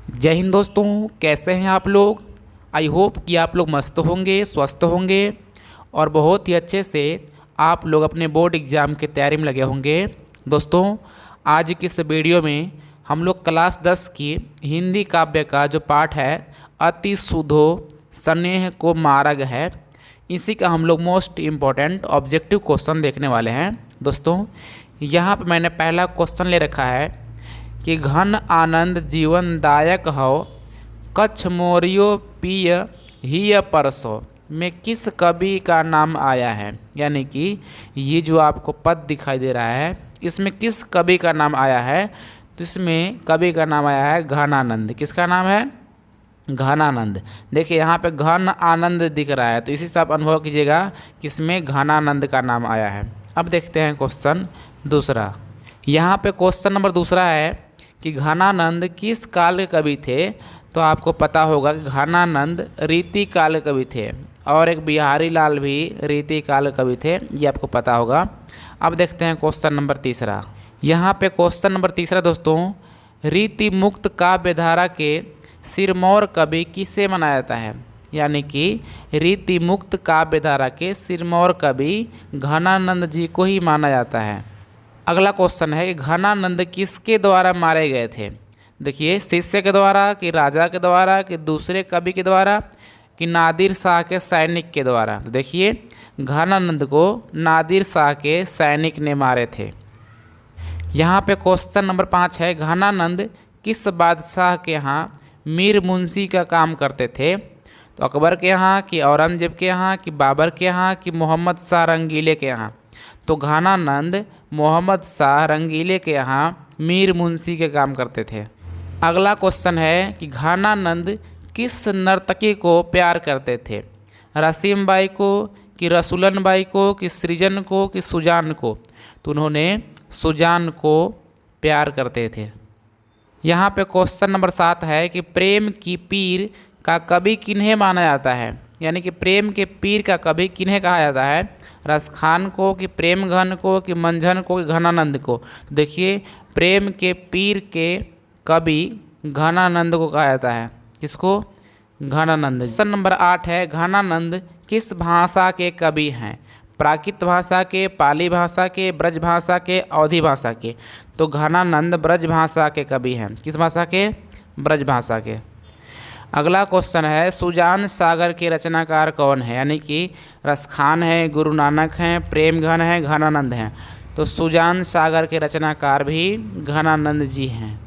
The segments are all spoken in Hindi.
जय हिंद दोस्तों, कैसे हैं आप लोग। आई होप कि आप लोग मस्त होंगे, स्वस्थ होंगे और बहुत ही अच्छे से आप लोग अपने बोर्ड एग्ज़ाम की तैयारी में लगे होंगे। दोस्तों, आज की इस वीडियो में हम लोग क्लास 10 की हिंदी काव्य का जो पाठ है अति सुधो स्नेह को मार्ग है, इसी का हम लोग मोस्ट इम्पॉर्टेंट ऑब्जेक्टिव क्वेश्चन देखने वाले हैं। दोस्तों, यहाँ पर मैंने पहला क्वेश्चन ले रखा है कि घन आनंद जीवनदायक हो कच्छ मोरियो पिय ही परसो में किस कवि का नाम आया है। यानी कि ये जो आपको पद दिखाई दे रहा है इसमें किस कवि का नाम आया है, तो इसमें कवि का नाम आया है घनानंद। किसका नाम है? घनानंद। देखिए यहाँ पे घन आनंद दिख रहा है, तो इसी से आप अनुभव कीजिएगा कि इसमें घनानंद का नाम आया है। अब देखते हैं क्वेश्चन दूसरा। यहाँ पे क्वेश्चन नंबर दूसरा है कि घनानंद किस काल के कवि थे। तो आपको पता होगा कि घनानंद रीति काल के कवि थे और एक बिहारी लाल भी रीति काल के कवि थे, ये आपको पता होगा। अब देखते हैं क्वेश्चन नंबर तीसरा। यहाँ पे क्वेश्चन नंबर तीसरा दोस्तों, रीति मुक्त काव्यधारा के सिरमौर कवि किसे माना जाता है। यानी कि रीति मुक्त काव्यधारा के सिरमौर कवि घनानंद जी को ही माना जाता है। अगला क्वेश्चन है कि घनानंद किसके द्वारा मारे गए थे। देखिए, शिष्य के द्वारा कि राजा के द्वारा कि दूसरे कवि के द्वारा कि नादिर शाह के सैनिक के द्वारा। तो देखिए, घनानंद को नादिर शाह के सैनिक ने मारे थे। यहाँ पे क्वेश्चन नंबर 5 है, घनानंद किस बादशाह के यहाँ मीर मुंशी का काम करते थे। तो अकबर के यहाँ कि औरंगजेब के यहाँ कि बाबर के यहाँ कि मोहम्मद शाह रंगीले के यहाँ। तो घनानंद मोहम्मद शाह रंगीले के यहाँ मीर मुंशी के काम करते थे। अगला क्वेश्चन है कि घनानंद किस नर्तकी को प्यार करते थे। रसीम बाई को कि रसूलन बाई को कि सृजन को कि सुजान को। तो उन्होंने सुजान को प्यार करते थे। यहाँ पे क्वेश्चन नंबर 7 है कि प्रेम की पीर का कवि किन्हें माना जाता है। यानी कि प्रेम के पीर का कवि किन्हें कहा जाता है। रसखान को कि प्रेम घन को कि मंझन को कि घनानंद को। देखिए, प्रेम के पीर के कवि घनानंद को कहा जाता है। किसको? घनानंद। क्वेश्चन नंबर 8 है, घनानंद किस भाषा के कवि हैं। प्राकृत भाषा के, पाली भाषा के, ब्रज भाषा के, अवधी भाषा के। तो घनानंद ब्रज भाषा के कवि हैं। किस भाषा के? ब्रज भाषा के। अगला क्वेश्चन है, सुजान सागर के रचनाकार कौन है। यानी कि रसखान है, गुरु नानक हैं, प्रेमघन हैं, घनानंद हैं। तो सुजान सागर के रचनाकार भी घनानंद जी हैं।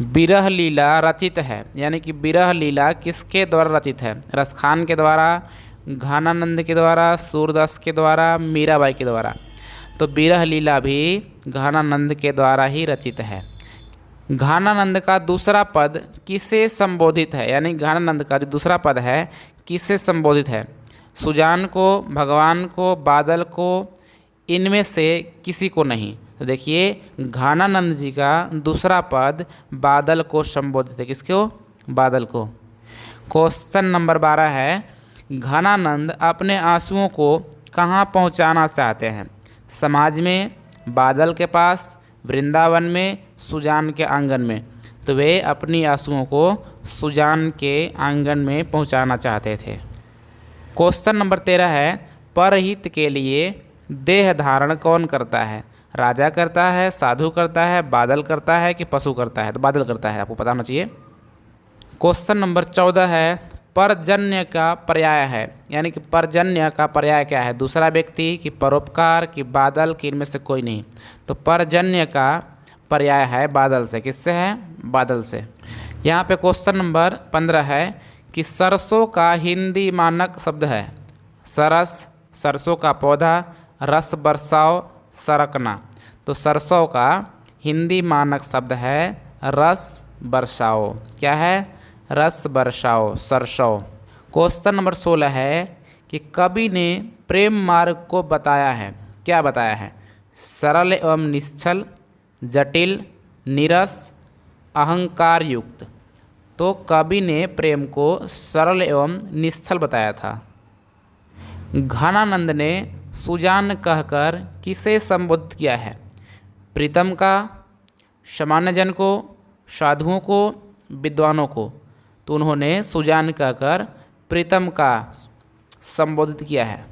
विरह लीला रचित है। यानी कि विरह लीला किसके द्वारा रचित है। रसखान के द्वारा, घनानंद के द्वारा, सूरदास के द्वारा, मीराबाई के द्वारा। तो विरह लीला भी घनानंद के द्वारा ही रचित है। घनानंद का दूसरा पद किसे संबोधित है। यानी घनानंद का जो दूसरा पद है किसे संबोधित है। सुजान को, भगवान को, बादल को, इनमें से किसी को नहीं। तो देखिए, घनानंद जी का दूसरा पद बादल को संबोधित है। किसको? बादल को। क्वेश्चन नंबर 12 है, घनानंद अपने आंसुओं को कहाँ पहुँचाना चाहते हैं। समाज में, बादल के पास, वृंदावन में, सुजान के आंगन में। तो वे अपनी आंसुओं को सुजान के आंगन में पहुंचाना चाहते थे। क्वेश्चन नंबर 13 है, परहित के लिए देह धारण कौन करता है। राजा करता है, साधु करता है, बादल करता है कि पशु करता है। तो बादल करता है, आपको पता होना चाहिए। क्वेश्चन नंबर 14 है, परजन्य का पर्याय है। यानी कि परजन्य का पर्याय क्या है। दूसरा व्यक्ति कि परोपकार कि बादल कि इनमें से कोई नहीं। तो परजन्य का पर्याय है बादल से। किससे है? बादल से। यहाँ पे क्वेश्चन नंबर 15 है कि सरसों का हिंदी मानक शब्द है। सरस, सरसों का पौधा, रस बरसाओ, सरकना। तो सरसों का हिंदी मानक शब्द है रस बरसाओ। क्या है? रस बरसाओ, सरसों। क्वेश्चन नंबर 16 है कि कवि ने प्रेम मार्ग को बताया है। क्या बताया है? सरल एवं निश्चल, जटिल, नीरस, अहंकार युक्त। तो कवि ने प्रेम को सरल एवं निश्चल बताया था। घनानंद ने सुजान कहकर किसे संबोधित किया है। प्रीतम का, सामान्य जन को, साधुओं को, विद्वानों को। तो उन्होंने सुजान कहकर प्रीतम का संबोधित किया है।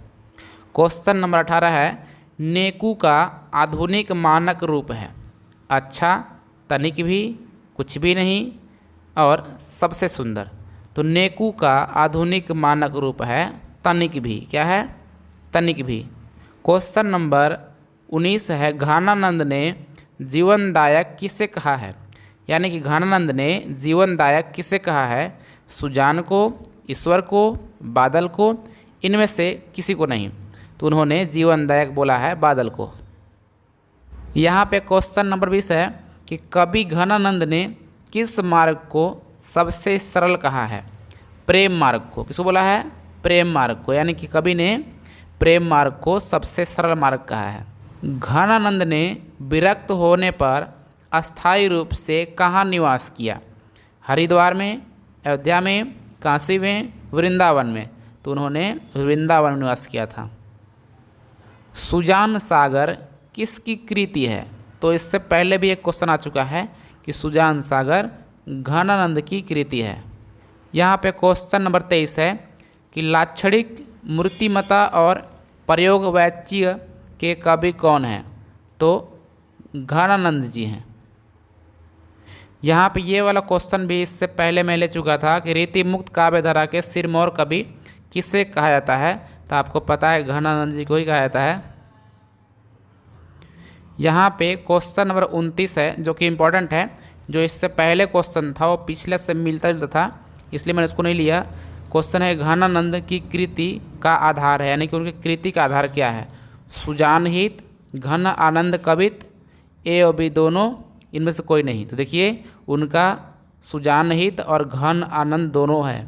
क्वेश्चन नंबर 18 है, नेकू का आधुनिक मानक रूप है। अच्छा, तनिक भी, कुछ भी नहीं और सबसे सुंदर। तो नेकू का आधुनिक मानक रूप है तनिक भी। क्या है? तनिक भी। क्वेश्चन नंबर 19 है, घनानंद ने जीवनदायक किसे कहा है? यानी कि घनानंद ने जीवनदायक किसे कहा है? सुजान को, ईश्वर को, बादल को, इनमें से किसी को नहीं। तो उन्होंने जीवनदायक बोला है बादल को। यहाँ पे क्वेश्चन नंबर 20 है कि कवि घनानंद ने किस मार्ग को सबसे सरल कहा है? प्रेम मार्ग को। किसको बोला है? प्रेम मार्ग को। यानी कि कवि ने प्रेम मार्ग को सबसे सरल मार्ग कहा है। घनानंद ने विरक्त होने पर अस्थायी रूप से कहाँ निवास किया? हरिद्वार में, अयोध्या में, काशी में, वृंदावन में। तो उन्होंने वृंदावन में निवास किया था। सुजान सागर किसकी कृति है? तो इससे पहले भी एक क्वेश्चन आ चुका है कि सुजान सागर घनानंद की कृति है। यहाँ पे क्वेश्चन नंबर 23 है कि लाक्षणिक, मूर्तिमता और प्रयोगवाच्य के कवि कौन हैं? तो घनानंद जी हैं। यहाँ पे ये वाला क्वेश्चन भी इससे पहले मैं ले चुका था कि रीति मुक्त काव्यधारा के सिरमौर कवि किसे कहा जाता है? तो आपको पता है घनानंद जी को ही कहा जाता है। यहाँ पे क्वेश्चन नंबर 29 है जो कि इम्पोर्टेंट है। जो इससे पहले क्वेश्चन था वो पिछले से मिलता जुलता था, इसलिए मैंने इसको नहीं लिया। क्वेश्चन है, घनानंद की कृति का आधार है, यानी कि उनकी कृति का आधार क्या है? सुजान हित, घन आनंद कवित, ए और बी दोनों, इनमें से कोई नहीं। तो देखिए उनका सुजान हित और घन आनंद दोनों है।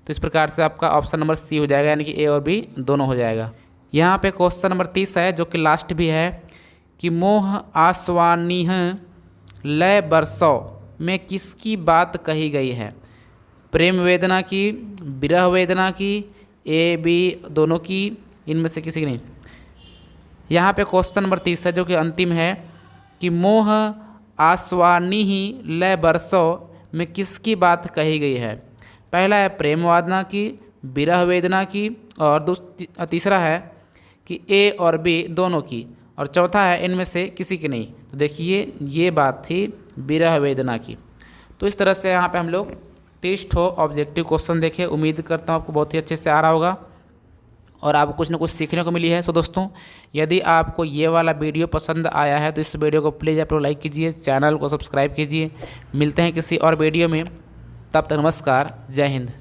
तो इस प्रकार से आपका ऑप्शन नंबर सी हो जाएगा, यानी कि ए और बी दोनों हो जाएगा। यहाँ पे क्वेश्चन नंबर 30 है जो कि लास्ट भी है कि मोह आस्वानिह लय बरसौ में किसकी बात कही गई है? प्रेम वेदना की, विरह वेदना की, ए बी दोनों की, इनमें से किसी की नहीं। यहाँ पे क्वेश्चन नंबर 30 है जो कि अंतिम है कि मोह आस्वानिह लय बरसौ में किसकी बात कही गई है? पहला है प्रेम वेदना की, विरह वेदना की, और तीसरा है कि ए और बी दोनों की, और चौथा है इनमें से किसी की नहीं। तो देखिए ये बात थी विरह वेदना की। तो इस तरह से यहाँ पे हम लोग 30 ऑब्जेक्टिव क्वेश्चन देखे। उम्मीद करता हूँ आपको बहुत ही अच्छे से आ रहा होगा और आपको कुछ ना कुछ सीखने को मिली है। सो दोस्तों, यदि आपको ये वाला वीडियो पसंद आया है तो इस वीडियो को प्लीज़ आप लोग लाइक कीजिए, चैनल को सब्सक्राइब कीजिए। मिलते हैं किसी और वीडियो में, तब तक नमस्कार, जय हिंद।